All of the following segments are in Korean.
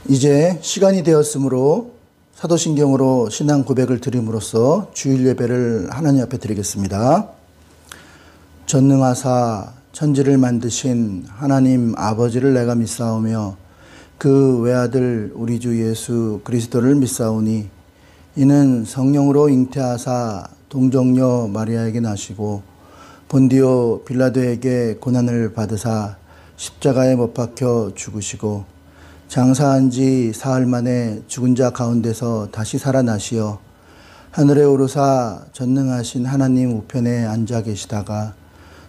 이제 시간이 되었으므로 사도신경으로 신앙 고백을 드림으로써 주일 예배를 하나님 앞에 드리겠습니다. 전능하사 천지를 만드신 하나님 아버지를 내가 믿사오며 그 외아들 우리 주 예수 그리스도를 믿사오니 이는 성령으로 잉태하사 동정녀 마리아에게 나시고 본디오 빌라도에게 고난을 받으사 십자가에 못 박혀 죽으시고 장사한 지 사흘 만에 죽은 자 가운데서 다시 살아나시어 하늘에 오르사 전능하신 하나님 우편에 앉아 계시다가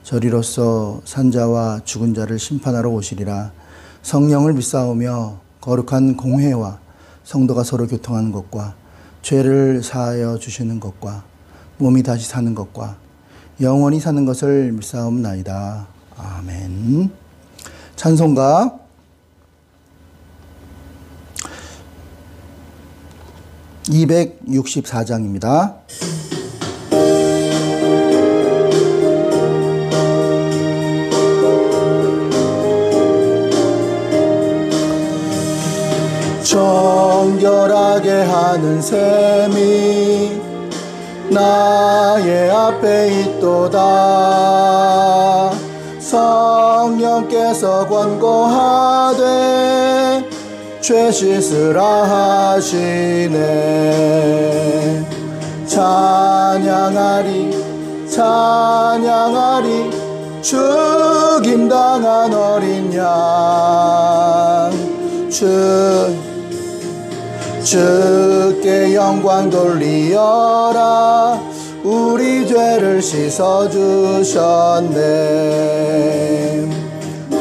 저리로서 산자와 죽은 자를 심판하러 오시리라. 성령을 믿사오며 거룩한 공회와 성도가 서로 교통하는 것과 죄를 사하여 주시는 것과 몸이 다시 사는 것과 영원히 사는 것을 믿사옵나이다. 아멘. 찬송가 264장입니다. 정결하게 하는 셈이 나의 앞에 있도다. 성령께서 권고하되 죄 씻으라 하시네. 찬양하리 찬양하리 죽임당한 어린 양 주께 영광 돌리어라. 우리 죄를 씻어주셨네.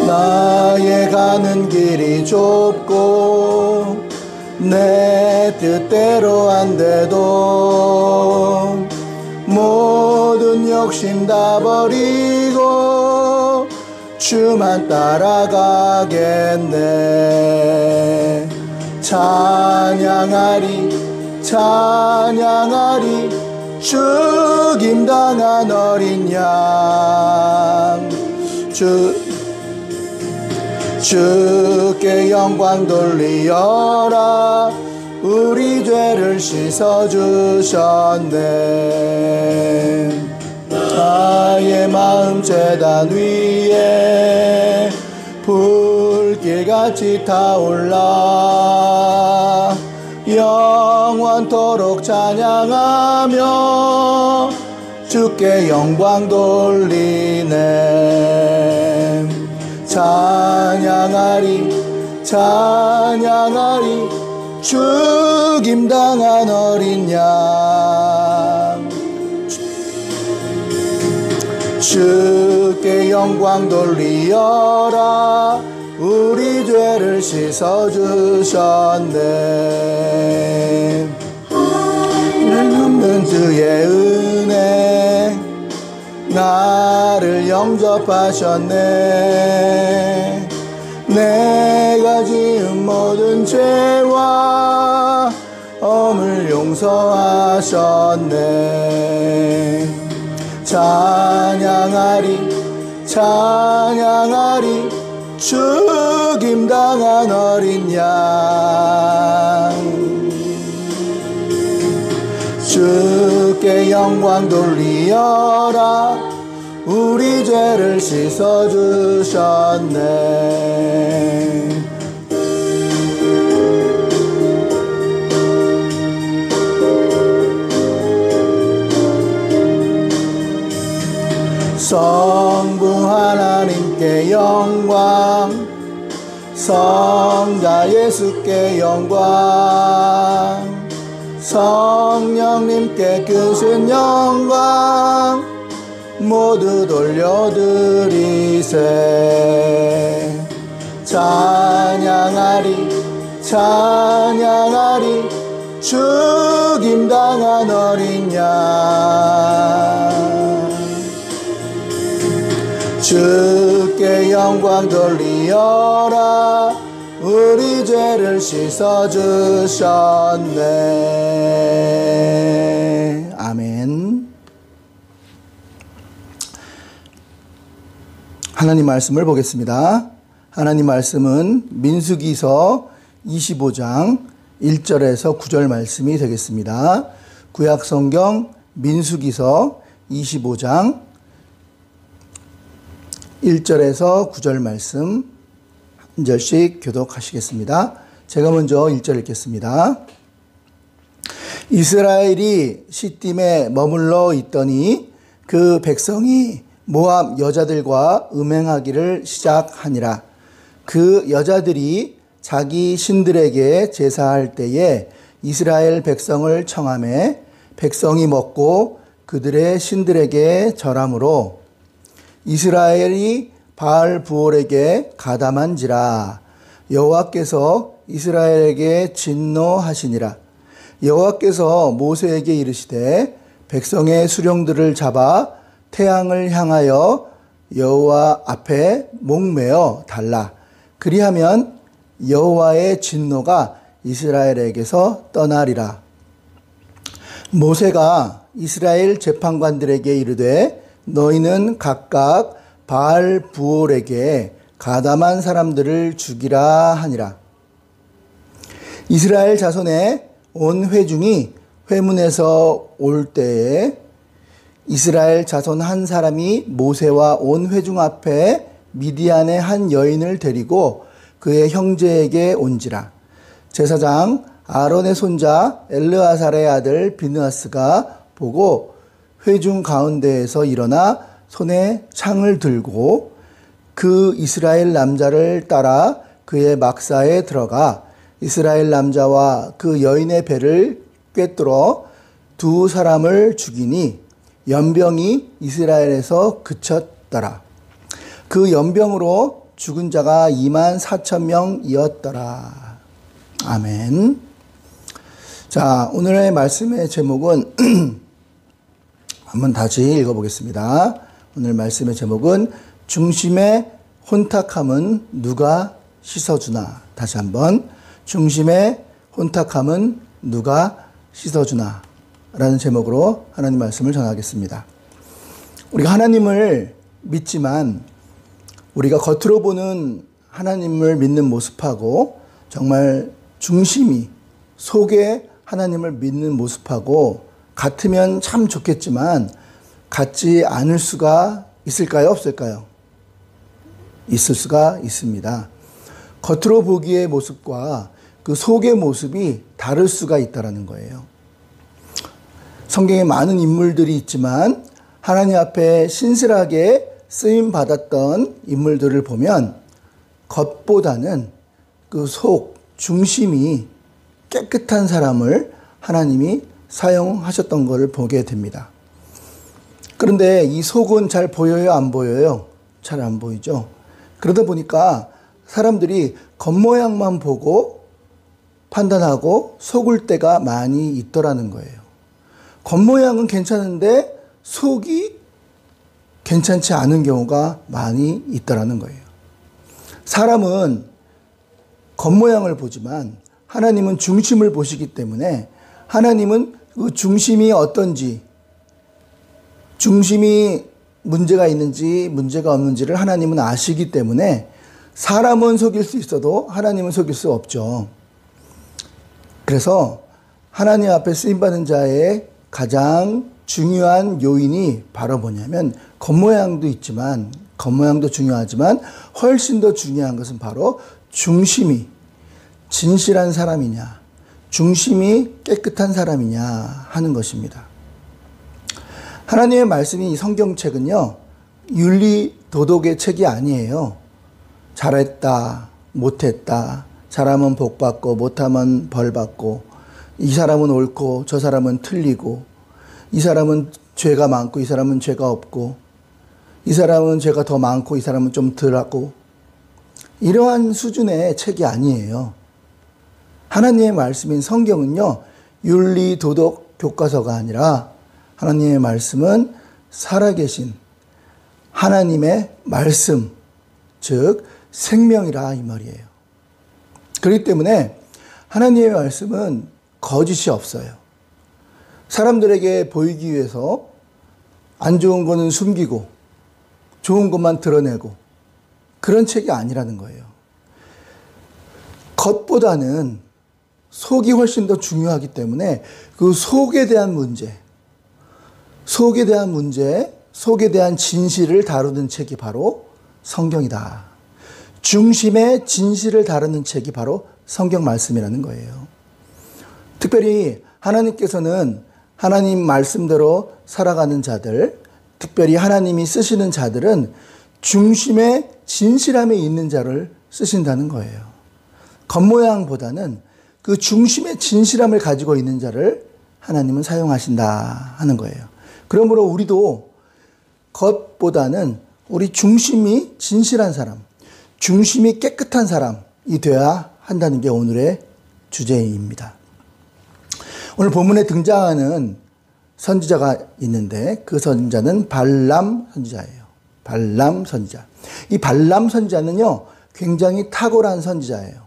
나의 가는 길이 좁고 내 뜻대로 안 돼도 모든 욕심 다 버리고 주만 따라가겠네. 찬양하리 찬양하리 죽임당한 어린 양 주께 영광 돌리어라. 우리 죄를 씻어주셨네. 나의 마음 제단 위에 불길같이 타올라 영원토록 찬양하며 주께 영광 돌리네. 찬양하리 찬양하리 죽임당한 어린 양 주께 영광 돌리어라. 우리 죄를 씻어주셨네. 없는 주의 은혜 나를 영접하셨네. 내가 지은 모든 죄와 엄을 용서하셨네. 찬양하리 찬양하리 죽임당한 어린 양 주께 영광 돌리어라. 우리 죄를 씻어주셨네. 성부 하나님께 영광 성자 예수께 영광 성령님께 크신 영광 모두 돌려드리세. 찬양하리 찬양하리 죽임당한 어린 양 주께 영광 돌리어라. 우리 죄를 씻어주셨네. 아멘. 하나님 말씀을 보겠습니다. 하나님 말씀은 민수기서 25장 1절에서 9절 말씀이 되겠습니다. 구약성경 민수기서 25장 1절에서 9절 말씀 한 절씩 교독하시겠습니다. 제가 먼저 1절 읽겠습니다. 이스라엘이 시딤에 머물러 있더니 그 백성이 모압 여자들과 음행하기를 시작하니라. 그 여자들이 자기 신들에게 제사할 때에 이스라엘 백성을 청하매 백성이 먹고 그들의 신들에게 절하므로 이스라엘이 바알 부올에게 가담한지라. 여호와께서 이스라엘에게 진노하시니라. 여호와께서 모세에게 이르시되 백성의 수령들을 잡아 태양을 향하여 여호와 앞에 목매어 달라. 그리하면 여호와의 진노가 이스라엘에게서 떠나리라. 모세가 이스라엘 재판관들에게 이르되 너희는 각각 바알 부올에게 가담한 사람들을 죽이라 하니라. 이스라엘 자손의 온 회중이 회문에서 올 때에 이스라엘 자손 한 사람이 모세와 온 회중 앞에 미디안의 한 여인을 데리고 그의 형제에게 온지라. 제사장 아론의 손자 엘르아살의 아들 비느하스가 보고 회중 가운데에서 일어나 손에 창을 들고 그 이스라엘 남자를 따라 그의 막사에 들어가 이스라엘 남자와 그 여인의 배를 꿰뚫어 두 사람을 죽이니 연병이 이스라엘에서 그쳤더라. 그 연병으로 죽은 자가 24,000명이었더라. 아멘. 자, 오늘의 말씀의 제목은 한번 다시 읽어보겠습니다. 오늘 말씀의 제목은 중심의 혼탁함은 누가 씻어주나. 다시 한번 중심의 혼탁함은 누가 씻어주나 라는 제목으로 하나님 말씀을 전하겠습니다. 우리가 하나님을 믿지만 우리가 겉으로 보는 하나님을 믿는 모습하고 정말 중심이 속에 하나님을 믿는 모습하고 같으면 참 좋겠지만 같지 않을 수가 있을까요? 없을까요? 있을 수가 있습니다. 겉으로 보기의 모습과 그 속의 모습이 다를 수가 있다는 거예요. 성경에 많은 인물들이 있지만 하나님 앞에 신실하게 쓰임 받았던 인물들을 보면 겉보다는 그 속, 중심이 깨끗한 사람을 하나님이 사용하셨던 것을 보게 됩니다. 그런데 이 속은 잘 보여요? 안 보여요? 잘 안 보이죠? 그러다 보니까 사람들이 겉모양만 보고 판단하고 속을 때가 많이 있더라는 거예요. 겉모양은 괜찮은데 속이 괜찮지 않은 경우가 많이 있더라는 거예요. 사람은 겉모양을 보지만 하나님은 중심을 보시기 때문에 하나님은 그 중심이 어떤지, 중심이 문제가 있는지 문제가 없는지를 하나님은 아시기 때문에 사람은 속일 수 있어도 하나님은 속일 수 없죠. 그래서 하나님 앞에 쓰임받는 자의 가장 중요한 요인이 바로 뭐냐면 겉모양도 있지만 겉모양도 중요하지만 훨씬 더 중요한 것은 바로 중심이 진실한 사람이냐, 중심이 깨끗한 사람이냐 하는 것입니다. 하나님의 말씀이 이 성경책은요, 윤리 도덕의 책이 아니에요. 잘했다, 못했다, 잘하면 복받고 못하면 벌받고, 이 사람은 옳고 저 사람은 틀리고, 이 사람은 죄가 많고 이 사람은 죄가 없고, 이 사람은 죄가 더 많고 이 사람은 좀 덜하고, 이러한 수준의 책이 아니에요. 하나님의 말씀인 성경은요, 윤리 도덕 교과서가 아니라 하나님의 말씀은 살아계신 하나님의 말씀, 즉 생명이라 이 말이에요. 그렇기 때문에 하나님의 말씀은 거짓이 없어요. 사람들에게 보이기 위해서 안 좋은 거는 숨기고 좋은 것만 드러내고 그런 책이 아니라는 거예요. 겉보다는 속이 훨씬 더 중요하기 때문에 그 속에 대한 문제, 속에 대한 진실을 다루는 책이 바로 성경이다. 중심의 진실을 다루는 책이 바로 성경 말씀이라는 거예요. 특별히 하나님께서는 하나님 말씀대로 살아가는 자들, 특별히 하나님이 쓰시는 자들은 중심의 진실함에 있는 자를 쓰신다는 거예요. 겉모양보다는 그 중심의 진실함을 가지고 있는 자를 하나님은 사용하신다 하는 거예요. 그러므로 우리도 겉보다는 우리 중심이 진실한 사람, 중심이 깨끗한 사람이 되어야 한다는 게 오늘의 주제입니다. 오늘 본문에 등장하는 선지자가 있는데 그 선지자는 발람 선지자예요. 발람 선지자. 이 발람 선지자는요, 굉장히 탁월한 선지자예요.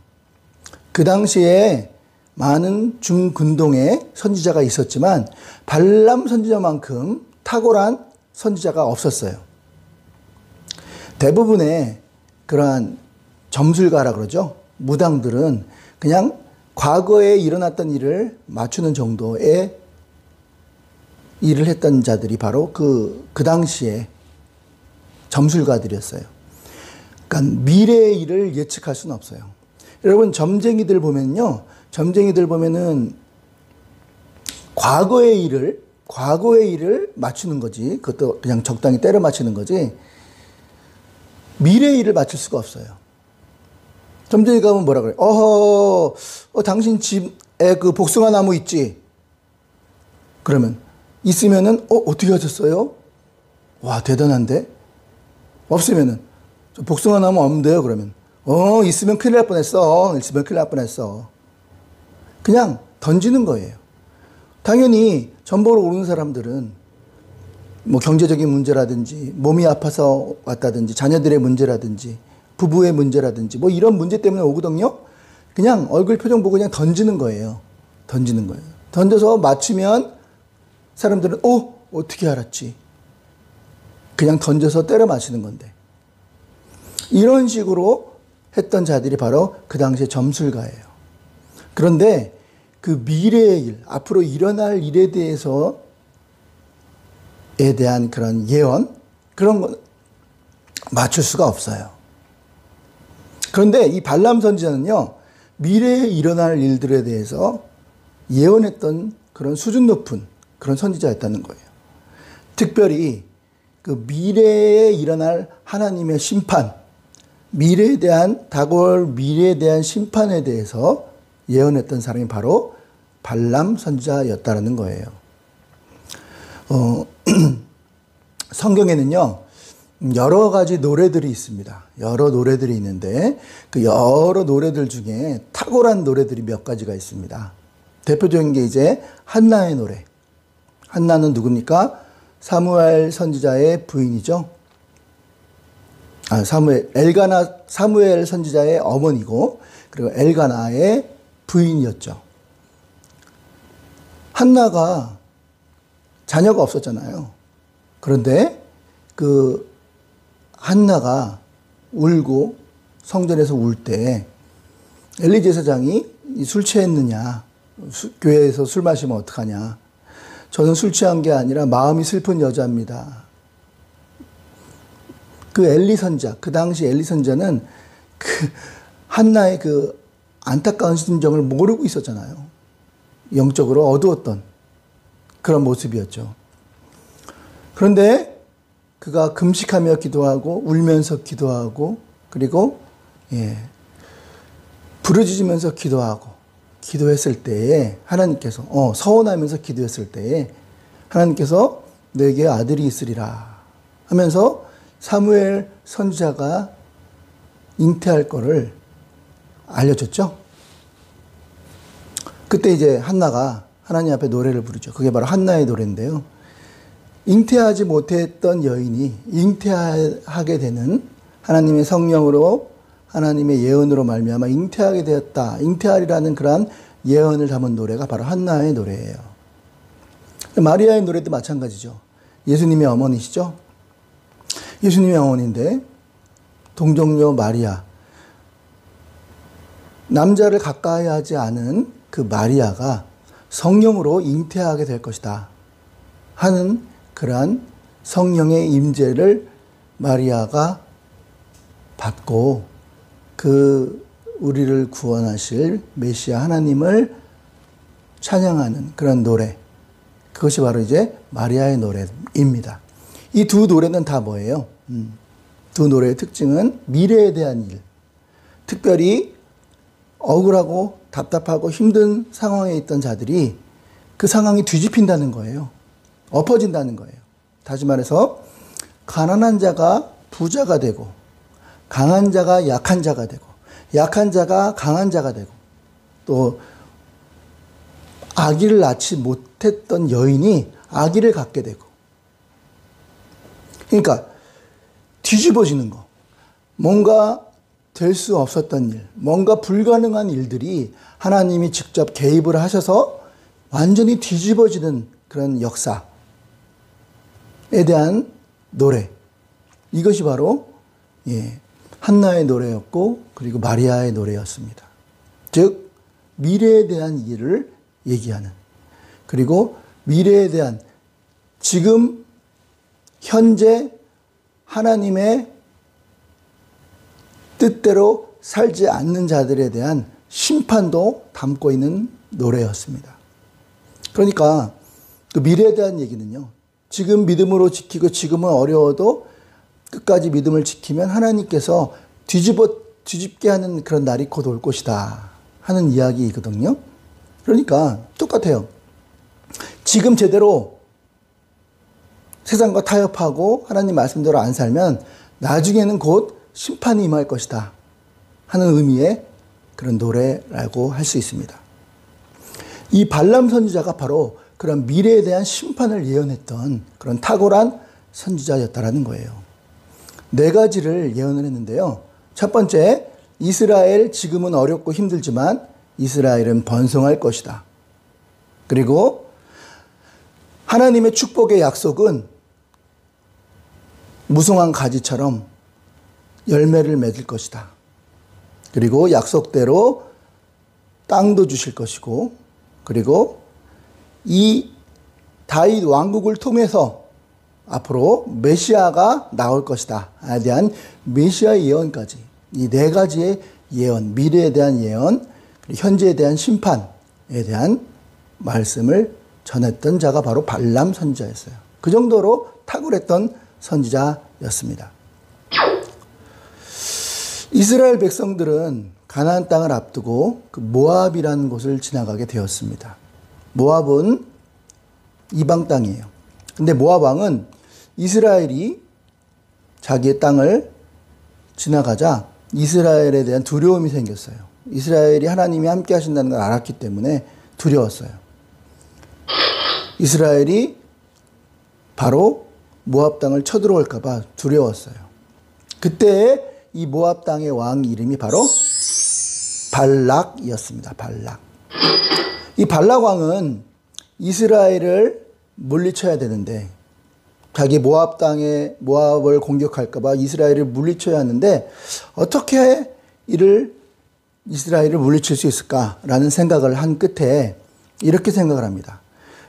그 당시에 많은 중근동에 선지자가 있었지만 발람 선지자만큼 탁월한 선지자가 없었어요. 대부분의 그러한 점술가라 그러죠. 무당들은 그냥 과거에 일어났던 일을 맞추는 정도의 일을 했던 자들이 바로 그 당시에 점술가들이었어요. 그러니까 미래의 일을 예측할 수는 없어요. 여러분, 점쟁이들 보면은 과거의 일을 맞추는 거지. 그것도 그냥 적당히 때려 맞추는 거지. 미래의 일을 맞출 수가 없어요. 점쟁이 가면 뭐라 그래? 당신 집에 그 복숭아 나무 있지? 그러면 있으면은 어떻게 하셨어요? 와, 대단한데? 없으면은 복숭아 나무 없는데요? 그러면 있으면 큰일 날 뻔했어. 그냥 던지는 거예요. 당연히 점보러 오는 사람들은 뭐 경제적인 문제라든지 몸이 아파서 왔다든지 자녀들의 문제라든지 부부의 문제라든지 뭐 이런 문제 때문에 오거든요. 그냥 얼굴 표정 보고 그냥 던지는 거예요. 던져서 맞추면 사람들은 어떻게 알았지? 그냥 던져서 때려 맞히는 건데. 이런 식으로 했던 자들이 바로 그 당시에 점술가예요. 그런데 그 미래의 일, 앞으로 일어날 일에 대해서에 대한 그런 예언, 그런 건 맞출 수가 없어요. 그런데 이 발람 선지자는요, 미래에 일어날 일들에 대해서 예언했던 그런 수준 높은 그런 선지자였다는 거예요. 특별히 그 미래에 일어날 하나님의 심판, 다가올 미래에 대한 심판에 대해서 예언했던 사람이 바로 발람 선지자였다는 거예요. 성경에는요, 여러 가지 노래들이 있습니다. 여러 노래들이 있는데 그 여러 노래들 중에 탁월한 노래들이 몇 가지가 있습니다. 대표적인 게 이제 한나의 노래. 한나는 누굽니까? 사무엘 선지자의 부인이죠. 사무엘 선지자의 어머니고, 그리고 엘가나의 부인이었죠. 한나가 자녀가 없었잖아요. 그런데 그 한나가 울고 성전에서 울 때 엘리 제사장이 술 취했느냐, 교회에서 술 마시면 어떡하냐, 저는 술 취한 게 아니라 마음이 슬픈 여자입니다. 그 엘리 선지자, 그 당시 엘리 선지자는 그 한나의 그 안타까운 심정을 모르고 있었잖아요. 영적으로 어두웠던 그런 모습이었죠. 그런데 그가 금식하며 기도하고 울면서 기도하고 그리고 부르짖으면서 기도했을 때에 하나님께서 서원하면서 기도했을 때에 하나님께서 내게 아들이 있으리라 하면서 사무엘 선지자가 잉태할 거를 알려줬죠. 그때 이제 한나가 하나님 앞에 노래를 부르죠. 그게 바로 한나의 노래인데요. 잉태하지 못했던 여인이 잉태하게 되는 하나님의 성령으로 하나님의 예언으로 말미암아 잉태하게 되었다. 잉태하리라는 그러한 예언을 담은 노래가 바로 한나의 노래예요. 마리아의 노래도 마찬가지죠. 예수님의 어머니시죠. 예수님의 어머니인데 동정녀 마리아. 남자를 가까이 하지 않은 그 마리아가 성령으로 잉태하게 될 것이다 하는 그러한 성령의 임재를 마리아가 받고 그 우리를 구원하실 메시아 하나님을 찬양하는 그런 노래, 그것이 바로 이제 마리아의 노래입니다. 이 두 노래는 다 뭐예요? 두 노래의 특징은 미래에 대한 일, 특별히 억울하고 답답하고 힘든 상황에 있던 자들이 그 상황이 뒤집힌다는 거예요. 엎어진다는 거예요. 다시 말해서 가난한 자가 부자가 되고, 강한 자가 약한 자가 되고, 약한 자가 강한 자가 되고, 또 아기를 낳지 못했던 여인이 아기를 갖게 되고, 그러니까 뒤집어지는 거, 뭔가 될 수 없었던 일, 뭔가 불가능한 일들이 하나님이 직접 개입을 하셔서 완전히 뒤집어지는 그런 역사에 대한 노래, 이것이 바로 한나의 노래였고, 그리고 마리아의 노래였습니다. 즉 미래에 대한 일을 얘기하는, 그리고 미래에 대한 지금 현재 하나님의 뜻대로 살지 않는 자들에 대한 심판도 담고 있는 노래였습니다. 그러니까 그 미래에 대한 얘기는요, 지금 믿음으로 지키고 지금은 어려워도 끝까지 믿음을 지키면 하나님께서 뒤집게 하는 그런 날이 곧 올 것이다 하는 이야기이거든요. 그러니까 똑같아요. 지금 제대로 세상과 타협하고 하나님 말씀대로 안 살면 나중에는 곧 심판이 임할 것이다 하는 의미의 그런 노래라고 할 수 있습니다. 이 발람 선지자가 바로 그런 미래에 대한 심판을 예언했던 그런 탁월한 선지자였다라는 거예요. 4가지를 예언을 했는데요. 첫 번째, 이스라엘 지금은 어렵고 힘들지만 이스라엘은 번성할 것이다. 그리고 하나님의 축복의 약속은 무성한 가지처럼 열매를 맺을 것이다. 그리고 약속대로 땅도 주실 것이고, 그리고 이 다윗 왕국을 통해서 앞으로 메시아가 나올 것이다에 대한 메시아의 예언까지, 이 4가지의 예언, 미래에 대한 예언, 현재에 대한 심판에 대한 말씀을 전했던 자가 바로 발람 선지자였어요. 그 정도로 탁월했던 선지자였습니다. 이스라엘 백성들은 가나안 땅을 앞두고 그 모압이라는 곳을 지나가게 되었습니다. 모압은 이방 땅이에요. 근데 모압 왕은 이스라엘이 자기의 땅을 지나가자 이스라엘에 대한 두려움이 생겼어요. 이스라엘이 하나님이 함께 하신다는 걸 알았기 때문에 두려웠어요. 이스라엘이 바로 모압 땅을 쳐들어올까 봐 두려웠어요. 그때 이 모압 땅의 왕 이름이 바로 발락이었습니다. 발락. 이 발락 왕은 이스라엘을 물리쳐야 되는데, 자기 모압 땅에 모압을 공격할까 봐 이스라엘을 물리쳐야 하는데 어떻게 이스라엘을 물리칠 수 있을까라는 생각을 한 끝에 이렇게 생각을 합니다.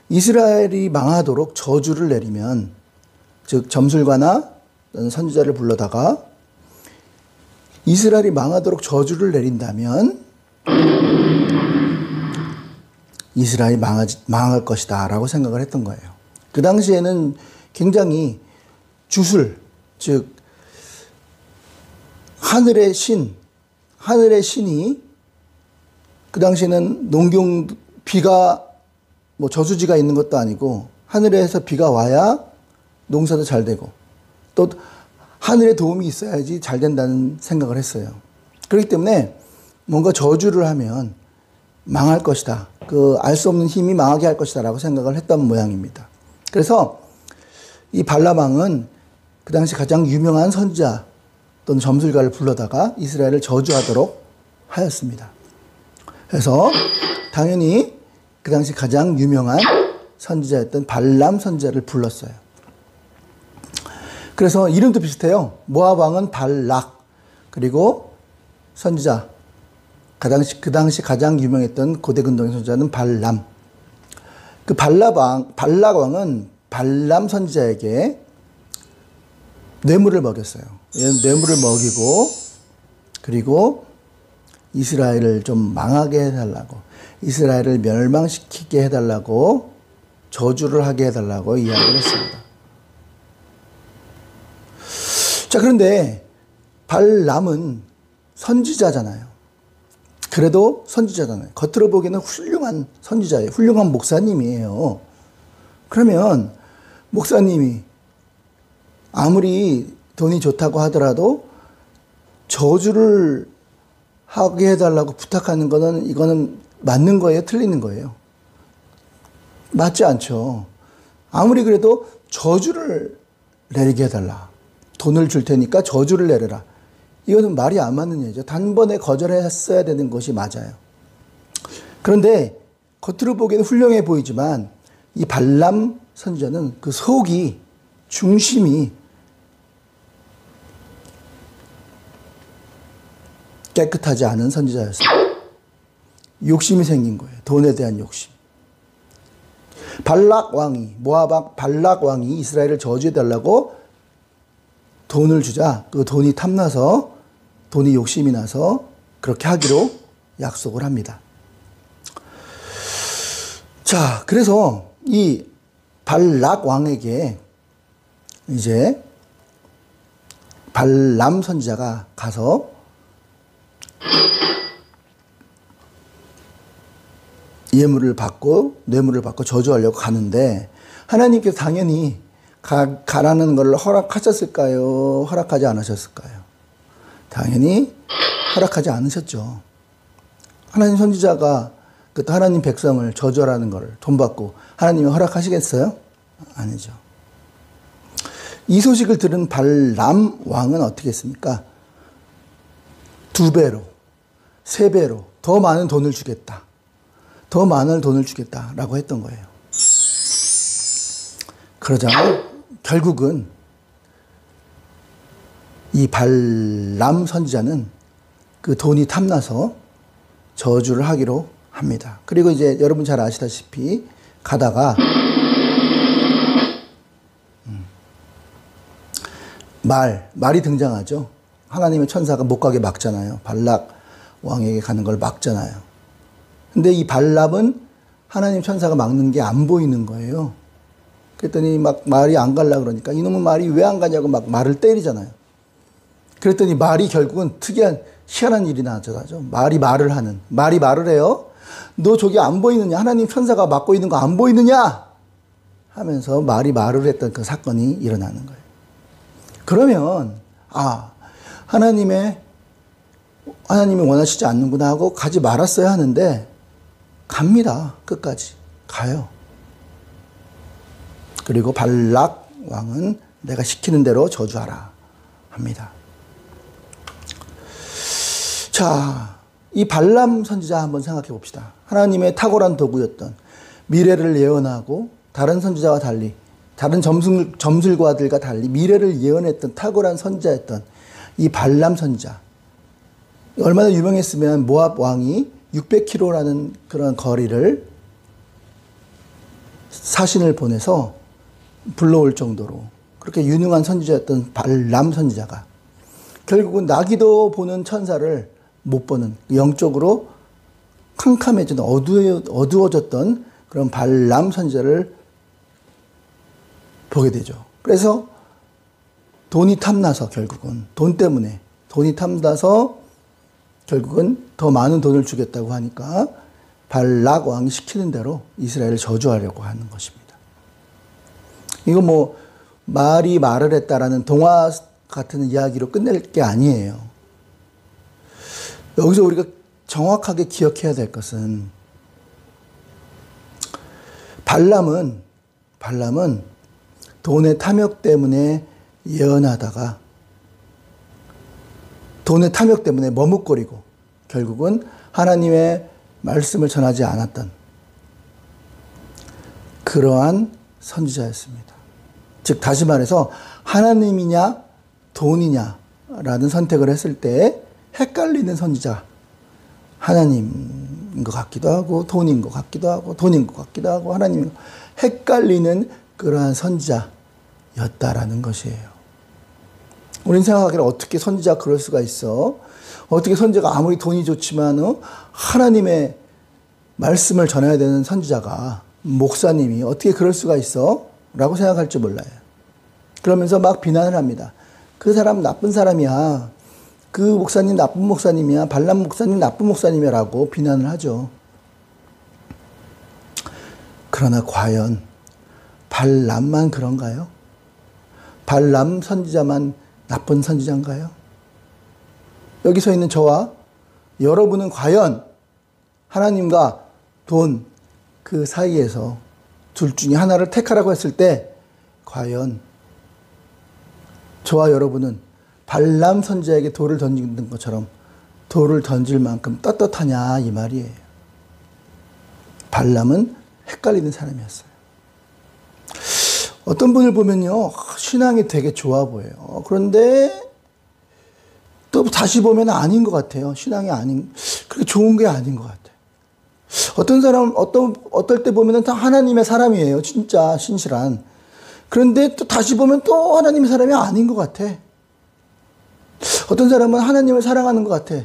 이스라엘이 망하도록 저주를 내리면, 즉 점술가나 선지자를 불러다가 이스라엘이 망하도록 저주를 내린다면 이스라엘이 망할 것이다 라고 생각을 했던 거예요. 그 당시에는 굉장히 주술, 즉 하늘의 신이, 그 당시에는 비가 저수지가 있는 것도 아니고 하늘에서 비가 와야 농사도 잘 되고, 또 하늘의 도움이 있어야지 잘 된다는 생각을 했어요. 그렇기 때문에 뭔가 저주를 하면 망할 것이다, 알 수 없는 힘이 망하게 할 것이다 라고 생각을 했던 모양입니다. 그래서 이 발람 왕은 그 당시 가장 유명한 선지자 또는 점술가를 불러다가 이스라엘을 저주하도록 하였습니다. 그래서 당연히 그 당시 가장 유명한 선지자였던 발람 선지자를 불렀어요. 그래서 이름도 비슷해요. 모압 왕은 발락, 그리고 선지자 그 당시 가장 유명했던 고대 근동의 선지자는 발람. 그 발락왕은 발람 선지자에게 뇌물을 먹였어요. 뇌물을 먹이고, 그리고 이스라엘을 좀 망하게 해달라고, 이스라엘을 멸망시키게 해달라고, 저주를 하게 해달라고 이야기를 했습니다. 자, 그런데 발람은 선지자잖아요. 그래도 선지자잖아요. 겉으로 보기에는 훌륭한 선지자예요. 훌륭한 목사님이에요. 그러면 목사님이 아무리 돈이 좋다고 하더라도 저주를 하게 해달라고 부탁하는 거는, 이거는 맞는 거예요? 틀리는 거예요? 맞지 않죠. 아무리 그래도 저주를 내리게 해달라. 돈을 줄 테니까 저주를 내려라. 이거는 말이 안 맞는 얘기죠. 단번에 거절했어야 되는 것이 맞아요. 그런데 겉으로 보기에는 훌륭해 보이지만 이 발람 선지자는 그 속이, 중심이 깨끗하지 않은 선지자였어요. 욕심이 생긴 거예요. 돈에 대한 욕심. 발락 왕이, 모압 발락 왕이 이스라엘을 저주해달라고 돈을 주자 그 돈이 탐나서, 돈이 욕심이 나서 그렇게 하기로 약속을 합니다. 자, 그래서 이 발락 왕에게 이제 발람 선지자가 가서 뇌물을 받고 저주하려고 가는데, 하나님께서 당연히 가라는 걸 허락하셨을까요? 허락하지 않으셨을까요? 당연히 허락하지 않으셨죠. 하나님 선지자가 그때 하나님 백성을 저주하라는 걸 돈 받고 하나님이 허락하시겠어요? 아니죠. 이 소식을 들은 발람 왕은 어떻게 했습니까? 2배로, 3배로 더 많은 돈을 주겠다. 더 많은 돈을 주겠다라고 했던 거예요. 그러자 결국은 이 발람 선지자는 그 돈이 탐나서 저주를 하기로 합니다. 그리고 이제 여러분 잘 아시다시피 가다가 말이 등장하죠. 하나님의 천사가 못 가게 막잖아요. 발락 왕에게 가는 걸 막잖아요. 근데 이 발람은 하나님 천사가 막는 게 안 보이는 거예요. 그랬더니 막 말이 안 가려고 그러니까 이놈은 말이 왜 안 가냐고 막 말을 때리잖아요. 그랬더니 말이 결국은 특이한 희한한 일이 나죠. 말이 말을 해요. 너 저기 안 보이느냐? 하나님 천사가 막고 있는 거 안 보이느냐? 하면서 말을 했던 그 사건이 일어나는 거예요. 그러면 하나님이 원하시지 않는구나 하고 가지 말았어야 하는데 갑니다. 끝까지 가요. 그리고 발락 왕은 내가 시키는 대로 저주하라 합니다. 자, 이 발람 선지자 한번 생각해 봅시다. 하나님의 탁월한 도구였던, 미래를 예언하고 다른 선지자와 달리, 다른 점술가들과 달리 미래를 예언했던 탁월한 선지자였던 이 발람 선지자. 얼마나 유명했으면 모압 왕이 600km라는 그런 거리를 사신을 보내서 불러올 정도로 그렇게 유능한 선지자였던 발람 선지자가 결국은 나기도 보는 천사를 못 보는, 영적으로 캄캄해진, 어두워졌던 그런 발람 선지자를 보게 되죠. 그래서 돈이 탐나서 결국은 돈이 탐나서 결국은 더 많은 돈을 주겠다고 하니까 발락 왕이 시키는 대로 이스라엘을 저주하려고 하는 것입니다. 이거 뭐 말이 말을 했다라는 동화 같은 이야기로 끝낼 게 아니에요. 여기서 우리가 정확하게 기억해야 될 것은 발람은 돈의 탐욕 때문에 예언하다가 돈의 탐욕 때문에 머뭇거리고 결국은 하나님의 말씀을 전하지 않았던 그러한 선지자였습니다. 즉 다시 말해서 하나님이냐 돈이냐라는 선택을 했을 때 헷갈리는 선지자, 하나님인 것 같기도 하고 돈인 것 같기도 하고 돈인 것 같기도 하고 하나님 헷갈리는 그러한 선지자였다라는 것이에요. 우린 생각하기를 어떻게 선지자가 그럴 수가 있어? 어떻게 선지자가 아무리 돈이 좋지만 하나님의 말씀을 전해야 되는 선지자가 목사님이 어떻게 그럴 수가 있어? 라고 생각할 줄 몰라요. 그러면서 막 비난을 합니다. 그 사람 나쁜 사람이야. 그 목사님 나쁜 목사님이야. 발람 목사님 나쁜 목사님이라고 비난을 하죠. 그러나 과연 발람만 그런가요? 발람 선지자만 나쁜 선지자인가요? 여기 서 있는 저와 여러분은 과연 하나님과 돈 그 사이에서 둘 중에 하나를 택하라고 했을 때 과연 저와 여러분은 발람 선지자에게 돌을 던지는 것처럼 돌을 던질 만큼 떳떳하냐 이 말이에요. 발람은 헷갈리는 사람이었어요. 어떤 분을 보면요 신앙이 되게 좋아 보여요. 그런데 또 다시 보면 아닌 것 같아요. 신앙이 아닌 그렇게 좋은 게 아닌 것 같아요. 어떤 사람 어떨 때 보면은 다 하나님의 사람이에요. 진짜 신실한. 그런데 또 다시 보면 또 하나님의 사람이 아닌 것 같아. 어떤 사람은 하나님을 사랑하는 것 같아.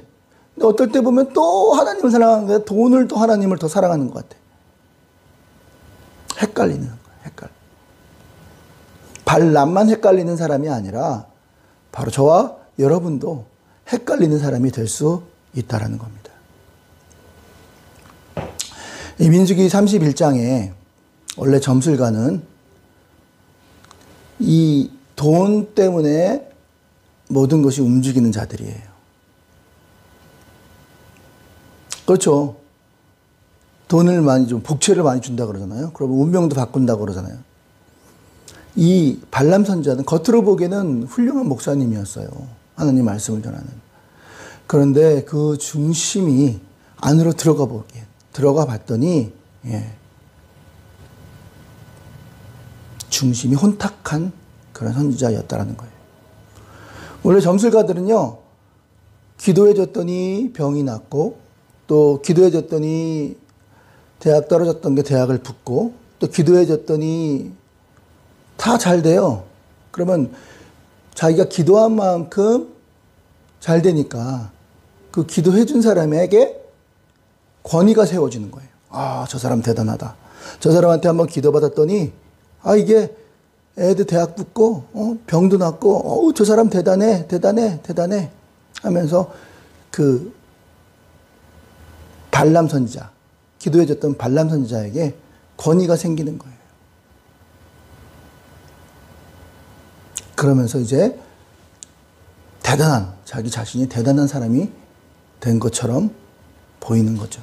근데 어떨 때 보면 또 하나님을 사랑하는 거야. 돈을 또 하나님을 더 사랑하는 것 같아. 헷갈리는 거야. 발람만 헷갈리는 사람이 아니라 바로 저와 여러분도 헷갈리는 사람이 될 수 있다는 겁니다. 이 민수기 31장에 원래 점술가는 이 돈 때문에 모든 것이 움직이는 자들이에요. 그렇죠. 돈을 많이 좀 복채를 많이 준다 그러잖아요. 그러면 운명도 바꾼다 그러잖아요. 이 발람 선지자는 겉으로 보기에는 훌륭한 목사님이었어요. 하나님 말씀을 전하는. 그런데 그 중심이 안으로 들어가 봤더니 중심이 혼탁한 그런 선지자였다라는 거예요. 원래 점술가들은요, 기도해줬더니 병이 낫고, 또 기도해줬더니 대학 떨어졌던 게 대학을 붙고, 또 기도해줬더니 다 잘 돼요. 그러면 자기가 기도한 만큼 잘 되니까 그 기도해준 사람에게 권위가 세워지는 거예요. 아, 저 사람 대단하다. 저 사람한테 한번 기도받았더니 이게 애들 대학 붙고 병도 낫고 저 사람 대단해 하면서 그 발람 선지자, 기도해줬던 발람 선지자에게 권위가 생기는 거예요. 그러면서 이제 자기 자신이 대단한 사람이 된 것처럼 보이는 거죠.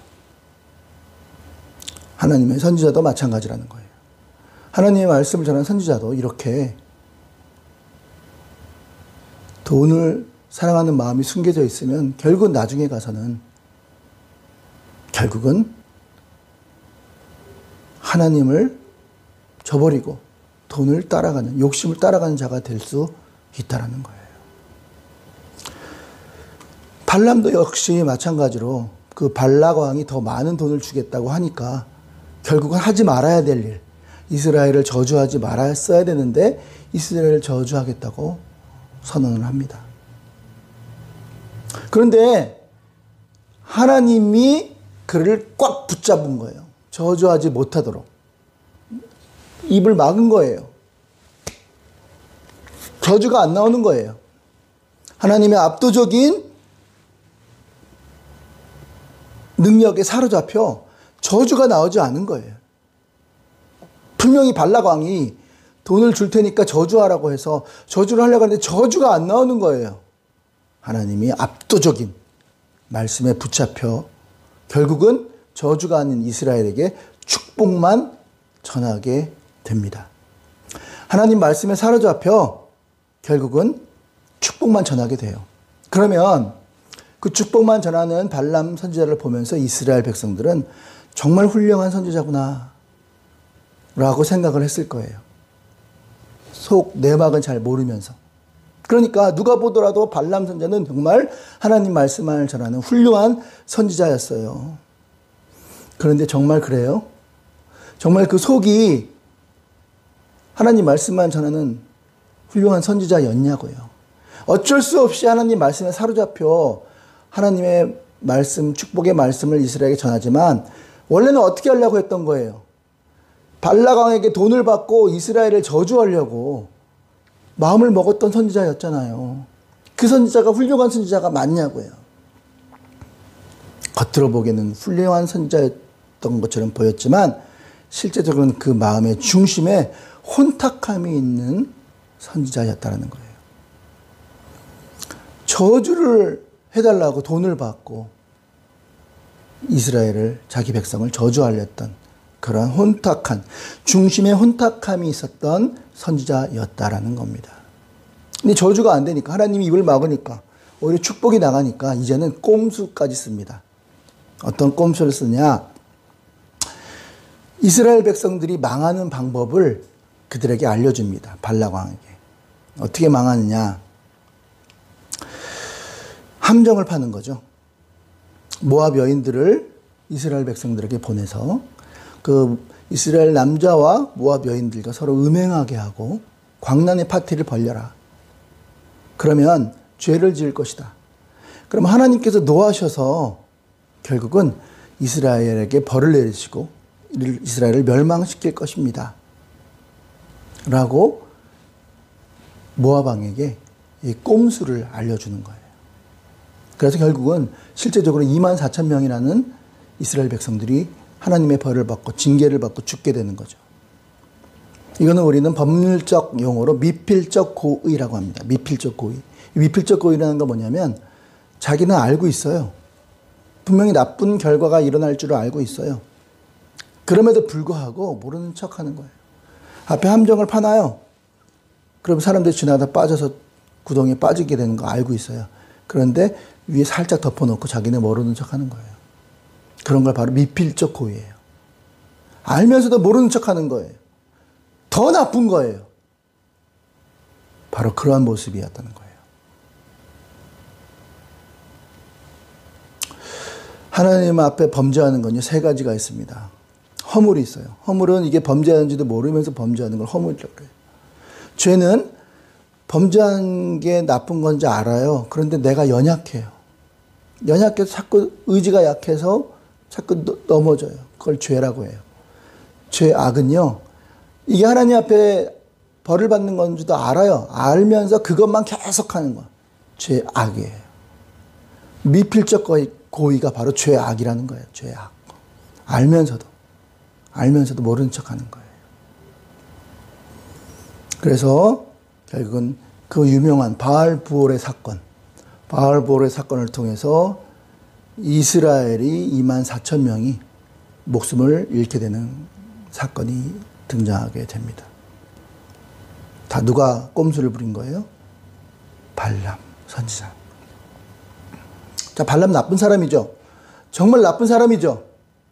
하나님의 선지자도 마찬가지라는 거예요. 하나님의 말씀을 전하는 선지자도 이렇게 돈을 사랑하는 마음이 숨겨져 있으면 결국 나중에 가서는 결국은 하나님을 저버리고 돈을 따라가는, 욕심을 따라가는 자가 될 수 있다는 거예요. 발람도 역시 마찬가지로 그 발락 왕이 더 많은 돈을 주겠다고 하니까 결국은 하지 말아야 될 일, 이스라엘을 저주하지 말았어야 되는데 이스라엘을 저주하겠다고 선언을 합니다. 그런데 하나님이 그를 꽉 붙잡은 거예요. 저주하지 못하도록. 입을 막은 거예요. 저주가 안 나오는 거예요. 하나님의 압도적인 능력에 사로잡혀 저주가 나오지 않은 거예요. 분명히 발락 왕이 돈을 줄 테니까 저주하라고 해서 저주를 하려고 하는데 저주가 안 나오는 거예요. 하나님이 압도적인 말씀에 붙잡혀 결국은 저주가 아닌 이스라엘에게 축복만 전하게 됩니다. 하나님 말씀에 사로잡혀 결국은 축복만 전하게 돼요. 그러면 그 축복만 전하는 발람 선지자를 보면서 이스라엘 백성들은 정말 훌륭한 선지자구나 라고 생각을 했을 거예요. 속 내막은 잘 모르면서. 그러니까 누가 보더라도 발람 선지자는 정말 하나님 말씀을 전하는 훌륭한 선지자였어요. 그런데 정말 그래요? 정말 그 속이 하나님 말씀만 전하는 훌륭한 선지자였냐고요. 어쩔 수 없이 하나님 말씀에 사로잡혀 하나님의 말씀, 축복의 말씀을 이스라엘에게 전하지만 원래는 어떻게 하려고 했던 거예요? 발락 왕에게 돈을 받고 이스라엘을 저주하려고 마음을 먹었던 선지자였잖아요. 그 선지자가 훌륭한 선지자가 맞냐고요. 겉으로 보기에는 훌륭한 선지자였던 것처럼 보였지만 실제적으로는 그 마음의 중심에 혼탁함이 있는 선지자였다는 거예요. 저주를 해달라고 돈을 받고 이스라엘을, 자기 백성을 저주하렸던 그런 혼탁한, 중심에 혼탁함이 있었던 선지자였다라는 겁니다. 근데 저주가 안 되니까, 하나님이 입을 막으니까, 오히려 축복이 나가니까 이제는 꼼수까지 씁니다. 어떤 꼼수를 쓰냐? 이스라엘 백성들이 망하는 방법을 그들에게 알려줍니다. 발락 왕에게. 어떻게 망하느냐? 함정을 파는 거죠. 모압 여인들을 이스라엘 백성들에게 보내서 그 이스라엘 남자와 모압 여인들과 서로 음행하게 하고 광란의 파티를 벌려라. 그러면 죄를 지을 것이다. 그럼 하나님께서 노하셔서 결국은 이스라엘에게 벌을 내리시고 이스라엘을 멸망시킬 것입니다. 라고 모압 왕에게 이 꼼수를 알려주는 거예요. 그래서 결국은 실제적으로 24,000명이라는 이스라엘 백성들이 하나님의 벌을 받고 징계를 받고 죽게 되는 거죠. 이거는 우리는 법률적 용어로 미필적 고의라고 합니다. 미필적 고의. 미필적 고의라는 건 뭐냐면 자기는 알고 있어요. 분명히 나쁜 결과가 일어날 줄을 알고 있어요. 그럼에도 불구하고 모르는 척하는 거예요. 앞에 함정을 파나요? 그럼 사람들이 지나가다 빠져서 구덩이에 빠지게 되는 거 알고 있어요. 그런데 위에 살짝 덮어놓고 자기는 모르는 척하는 거예요. 그런 걸 바로 미필적 고의예요. 알면서도 모르는 척하는 거예요. 더 나쁜 거예요. 바로 그러한 모습이었다는 거예요. 하나님 앞에 범죄하는 건요, 세 가지가 있습니다. 허물이 있어요. 허물은 이게 범죄하는지도 모르면서 범죄하는 걸 허물이라고 그래요. 죄는 범죄한 게 나쁜 건지 알아요. 그런데 내가 연약해요. 연약해서 자꾸 의지가 약해서 자꾸 넘어져요. 그걸 죄라고 해요. 죄악은요, 이게 하나님 앞에 벌을 받는 건지도 알아요. 알면서 그것만 계속하는 거. 죄악이에요. 미필적 고의가 바로 죄악이라는 거예요. 죄악. 알면서도 모르는 척하는 거예요. 그래서 결국은 그 유명한 바알부올의 사건을 통해서 이스라엘이 24,000명이 목숨을 잃게 되는 사건이 등장하게 됩니다. 다 누가 꼼수를 부린 거예요? 발람 선지자. 자, 발람 나쁜 사람이죠. 정말 나쁜 사람이죠.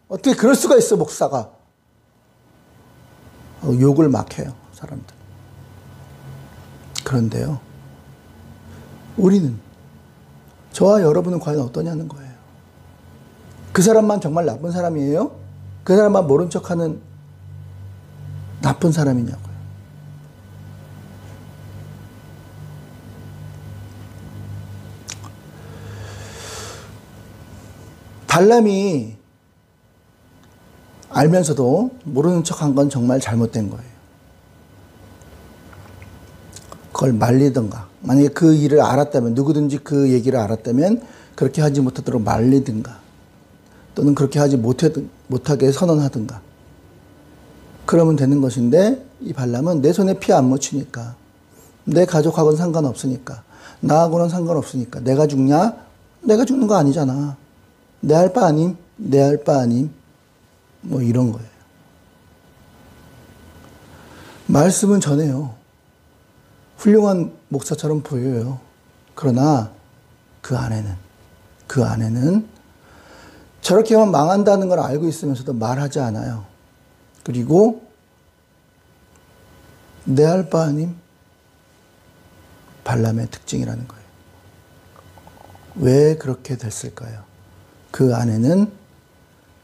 어떻게 그럴 수가 있어, 목사가. 욕을 막 해요, 사람들. 그런데요, 우리는, 저와 여러분은 과연 어떠냐는 거예요. 그 사람만 정말 나쁜 사람이에요? 그 사람만 모른 척하는 나쁜 사람이냐고요. 발람이 알면서도 모르는 척한 건 정말 잘못된 거예요. 그걸 말리든가, 만약에 그 일을 알았다면, 누구든지 그 얘기를 알았다면 그렇게 하지 못하도록 말리든가, 또는 그렇게 하지 못하게 선언하든가, 그러면 되는 것인데, 이 발람은 내 손에 피 안 묻히니까, 내 가족하고는 상관없으니까, 나하고는 상관없으니까, 내가 죽냐? 내가 죽는 거 아니잖아. 내 할 바 아님? 내 할 바 아님? 뭐 이런 거예요. 말씀은 전해요. 훌륭한 목사처럼 보여요. 그러나 그 안에는 저렇게 하면 망한다는 걸 알고 있으면서도 말하지 않아요. 그리고 내 할 바 아님? 발람의 특징이라는 거예요. 왜 그렇게 됐을까요? 그 안에는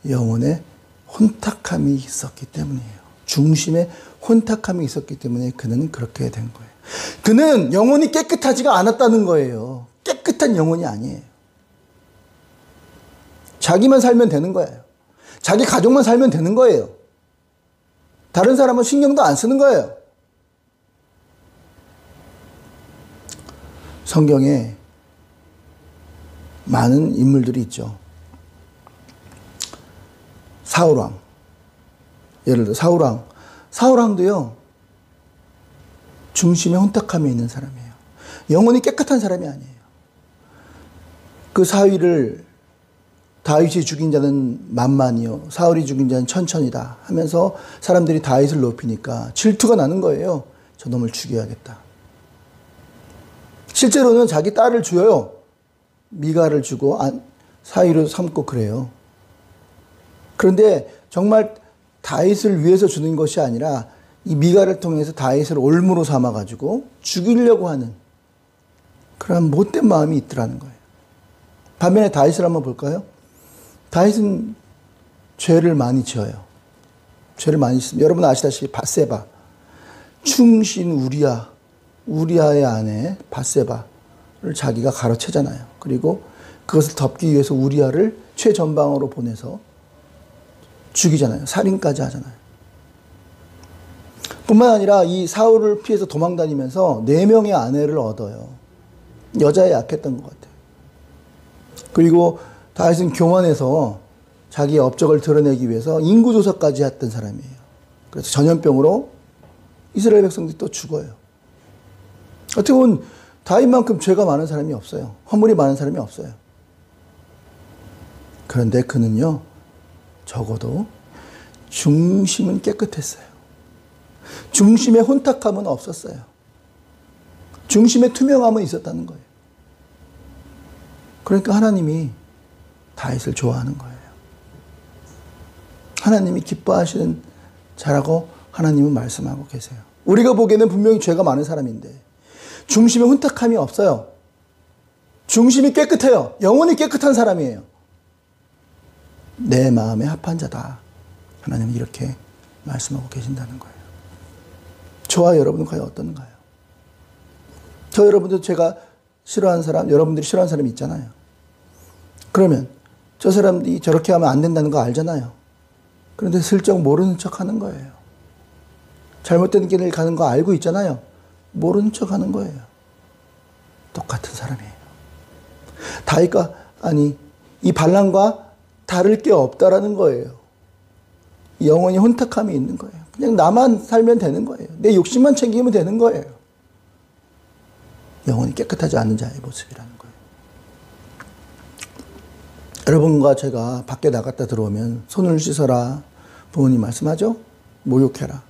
영혼의 혼탁함이 있었기 때문이에요. 중심에 혼탁함이 있었기 때문에 그는 그렇게 된 거예요. 그는 영혼이 깨끗하지가 않았다는 거예요. 깨끗한 영혼이 아니에요. 자기만 살면 되는 거예요. 자기 가족만 살면 되는 거예요. 다른 사람은 신경도 안 쓰는 거예요. 성경에 많은 인물들이 있죠. 사울왕. 예를 들어 사울왕도요. 중심에 혼탁함이 있는 사람이에요. 영혼이 깨끗한 사람이 아니에요. 그 사위를 다윗이 죽인 자는 만만이요 사울이 죽인 자는 천천이다 하면서 사람들이 다윗을 높이니까 질투가 나는 거예요. 저놈을 죽여야겠다. 실제로는 자기 딸을 줘요. 미가를 주고 사위로 삼고 그래요. 그런데 정말 다윗을 위해서 주는 것이 아니라 이 미가를 통해서 다윗을 올무로 삼아가지고 죽이려고 하는 그런 못된 마음이 있더라는 거예요. 반면에 다윗을 한번 볼까요? 다윗은 죄를 많이 지어요. 죄를 많이 짓습니다. 여러분 아시다시피 밧세바, 충신 우리아의 아내 밧세바를 자기가 가로채잖아요. 그리고 그것을 덮기 위해서 우리아를 최전방으로 보내서 죽이잖아요. 살인까지 하잖아요. 뿐만 아니라 이 사울을 피해서 도망다니면서 4명의 아내를 얻어요. 여자에 약했던 것 같아요. 그리고 다윗은 교만해서 자기의 업적을 드러내기 위해서 인구조사까지 했던 사람이에요. 그래서 전염병으로 이스라엘 백성들이 또 죽어요. 어떻게 보면 다윗만큼 죄가 많은 사람이 없어요. 허물이 많은 사람이 없어요. 그런데 그는요, 적어도 중심은 깨끗했어요. 중심의 혼탁함은 없었어요. 중심의 투명함은 있었다는 거예요. 그러니까 하나님이 다윗을 좋아하는 거예요. 하나님이 기뻐하시는 자라고 하나님은 말씀하고 계세요. 우리가 보기에는 분명히 죄가 많은 사람인데 중심에 혼탁함이 없어요. 중심이 깨끗해요. 영혼이 깨끗한 사람이에요. 내 마음에 합한 자다. 하나님은 이렇게 말씀하고 계신다는 거예요. 저와 여러분은 과연 어떤가요? 저 여러분도 제가 싫어하는 사람, 여러분들이 싫어하는 사람이 있잖아요. 그러면 저 사람이 저렇게 하면 안 된다는 거 알잖아요. 그런데 슬쩍 모르는 척 하는 거예요. 잘못된 길을 가는 거 알고 있잖아요. 모르는 척 하는 거예요. 똑같은 사람이에요. 다윗과, 이 발람과 다를 게 없다라는 거예요. 영혼이 혼탁함이 있는 거예요. 그냥 나만 살면 되는 거예요. 내 욕심만 챙기면 되는 거예요. 영혼이 깨끗하지 않은 자의 모습이라는 거예요. 여러분과 제가 밖에 나갔다 들어오면 손을 씻어라. 부모님 말씀하죠? 목욕해라.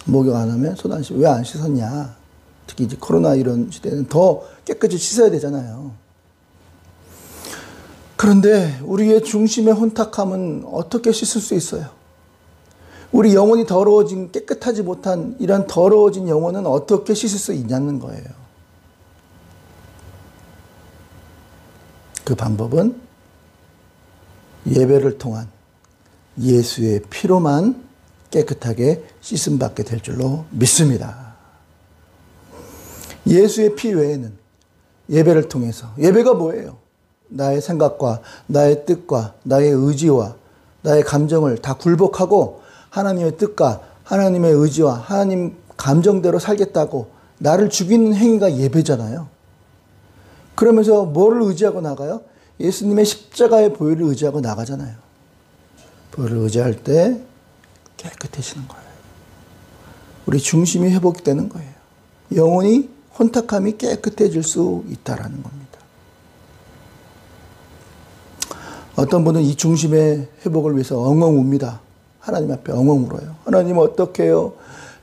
목욕 안 하면 손 안 씻어. 왜 안 씻었냐? 특히 이제 코로나 이런 시대는 더 깨끗이 씻어야 되잖아요. 그런데 우리의 중심의 혼탁함은 어떻게 씻을 수 있어요? 우리 영혼이 더러워진, 깨끗하지 못한 이런 더러워진 영혼은 어떻게 씻을 수 있냐는 거예요. 그 방법은 예배를 통한 예수의 피로만 깨끗하게 씻음받게 될 줄로 믿습니다. 예수의 피 외에는 예배를 통해서, 예배가 뭐예요? 나의 생각과 나의 뜻과 나의 의지와 나의 감정을 다 굴복하고 하나님의 뜻과 하나님의 의지와 하나님 감정대로 살겠다고 나를 죽이는 행위가 예배잖아요. 그러면서 뭐를 의지하고 나가요? 예수님의 십자가의 보혈을 의지하고 나가잖아요. 보혈을 의지할 때 깨끗해지는 거예요. 우리 중심이 회복되는 거예요. 영혼이 혼탁함이 깨끗해질 수 있다라는 겁니다. 어떤 분은 이 중심의 회복을 위해서 엉엉 웁니다. 하나님 앞에 엉엉 울어요. 하나님 어떡해요?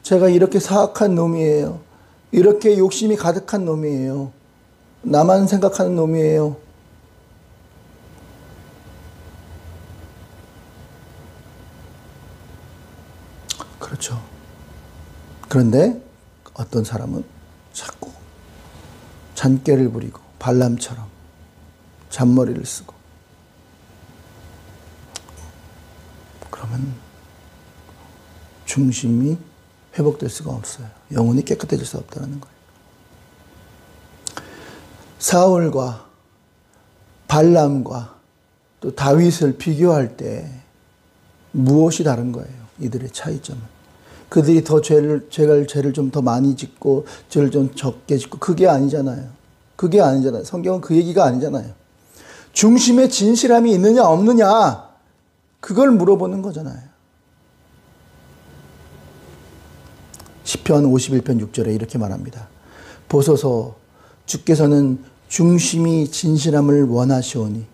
제가 이렇게 사악한 놈이에요. 이렇게 욕심이 가득한 놈이에요. 나만 생각하는 놈이에요. 그렇죠. 그런데 어떤 사람은 자꾸 잔꾀를 부리고 발람처럼 잔머리를 쓰고 그러면 중심이 회복될 수가 없어요. 영혼이 깨끗해질 수 없다는 거예요. 사울과 발람과 또 다윗을 비교할 때 무엇이 다른 거예요? 이들의 차이점은. 그들이 더 죄를 좀 더 많이 짓고 죄를 좀 적게 짓고 그게 아니잖아요. 그게 아니잖아요. 성경은 그 얘기가 아니잖아요. 중심에 진실함이 있느냐 없느냐 그걸 물어보는 거잖아요. 시편 51편 6절에 이렇게 말합니다. 보소서 주께서는 중심이 진실함을 원하시오니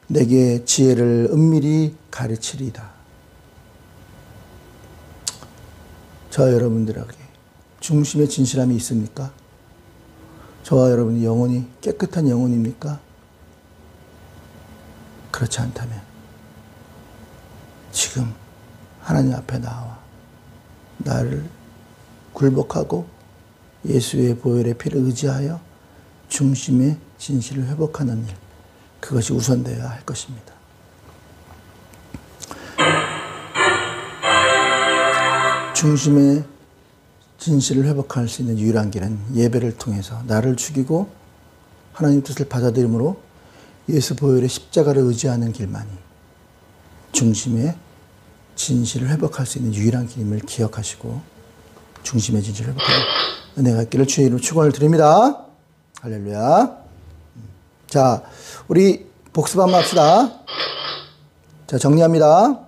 내게 지혜를 은밀히 가르치리이다. 저와 여러분들에게 중심의 진실함이 있습니까? 저와 여러분이 영혼이 깨끗한 영혼입니까? 그렇지 않다면 지금 하나님 앞에 나와 나를 굴복하고 예수의 보혈의 피를 의지하여 중심의 진실을 회복하는 일, 그것이 우선되어야 할 것입니다. 중심의 진실을 회복할 수 있는 유일한 길은 예배를 통해서 나를 죽이고 하나님 뜻을 받아들임으로 예수 보혈의 십자가를 의지하는 길만이 중심의 진실을 회복할 수 있는 유일한 길임을 기억하시고 중심의 진실을 회복하는 은혜가 있기를 주의 이름으로 축원을 드립니다. 할렐루야. 자, 우리 복습 한번 합시다. 자, 정리합니다.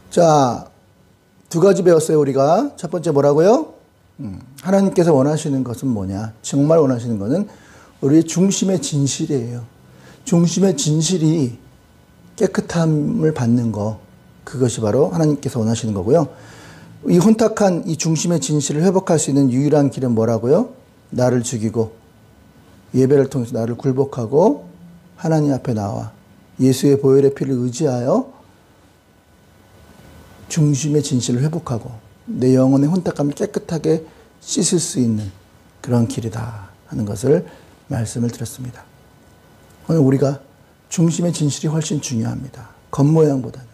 자, 두 가지 배웠어요, 우리가. 첫 번째 뭐라고요? 하나님께서 원하시는 것은 뭐냐? 정말 원하시는 것은 우리의 중심의 진실이에요. 중심의 진실이 깨끗함을 받는 거, 그것이 바로 하나님께서 원하시는 거고요. 이 혼탁한 이 중심의 진실을 회복할 수 있는 유일한 길은 뭐라고요? 나를 죽이고 예배를 통해서 나를 굴복하고 하나님 앞에 나와 예수의 보혈의 피를 의지하여 중심의 진실을 회복하고 내 영혼의 혼탁함을 깨끗하게 씻을 수 있는 그런 길이다 하는 것을 말씀을 드렸습니다. 오늘 우리가 중심의 진실이 훨씬 중요합니다. 겉모양보다는.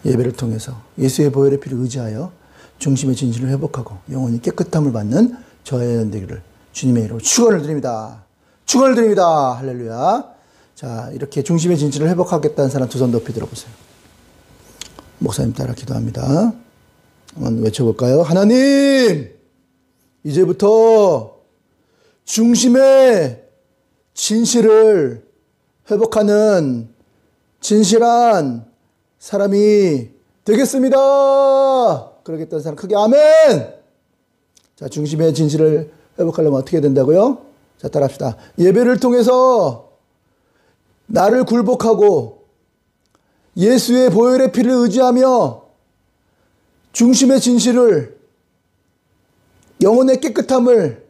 예배를 통해서 예수의 보혈의 피를 의지하여 중심의 진실을 회복하고 영혼이 깨끗함을 받는 저의 연대기를 주님의 이름으로 축원을 드립니다. 축원을 드립니다. 할렐루야. 자, 이렇게 중심의 진실을 회복하겠다는 사람 두 손 높이 들어보세요. 목사님 따라 기도합니다. 한번 외쳐볼까요? 하나님, 이제부터 중심의 진실을 회복하는 진실한 사람이 되겠습니다. 그러겠다는 사람 크게 아멘. 자, 중심의 진실을 회복하려면 어떻게 된다고요? 자, 따라합시다. 예배를 통해서 나를 굴복하고 예수의 보혈의 피를 의지하며 중심의 진실을, 영혼의 깨끗함을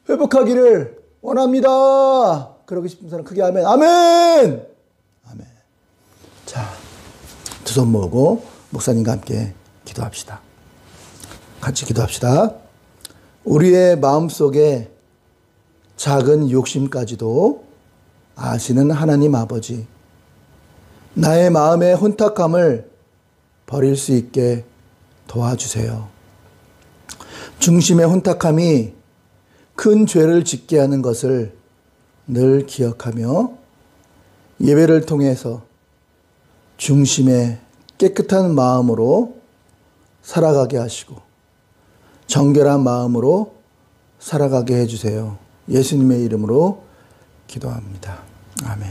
회복하기를 원합니다. 그러고 싶은 사람 크게 아멘. 아멘. 아멘. 자, 두 손 모으고 목사님과 함께 기도합시다. 같이 기도합시다. 우리의 마음속에 작은 욕심까지도 아시는 하나님 아버지, 나의 마음의 혼탁함을 버릴 수 있게 도와주세요. 중심의 혼탁함이 큰 죄를 짓게 하는 것을 늘 기억하며 예배를 통해서 중심의 깨끗한 마음으로 살아가게 하시고 정결한 마음으로 살아가게 해주세요. 예수님의 이름으로 기도합니다. 아멘.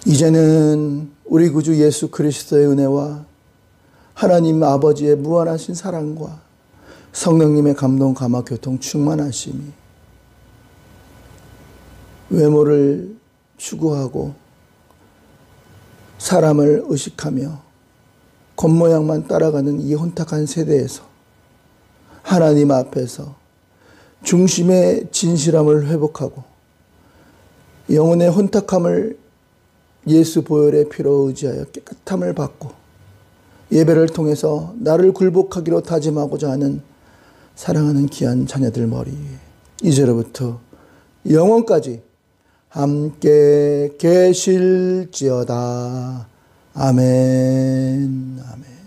이제는 우리 구주 예수 그리스도의 은혜와 하나님 아버지의 무한하신 사랑과 성령님의 감동, 감화, 교통, 충만하심이 외모를 추구하고 사람을 의식하며 겉모양만 따라가는 이 혼탁한 세대에서 하나님 앞에서 중심의 진실함을 회복하고 영혼의 혼탁함을 예수 보혈의 피로 의지하여 깨끗함을 받고 예배를 통해서 나를 굴복하기로 다짐하고자 하는 사랑하는 귀한 자녀들 머리 위에 이제로부터 영원까지 함께 계실지어다. 아멘. 아멘.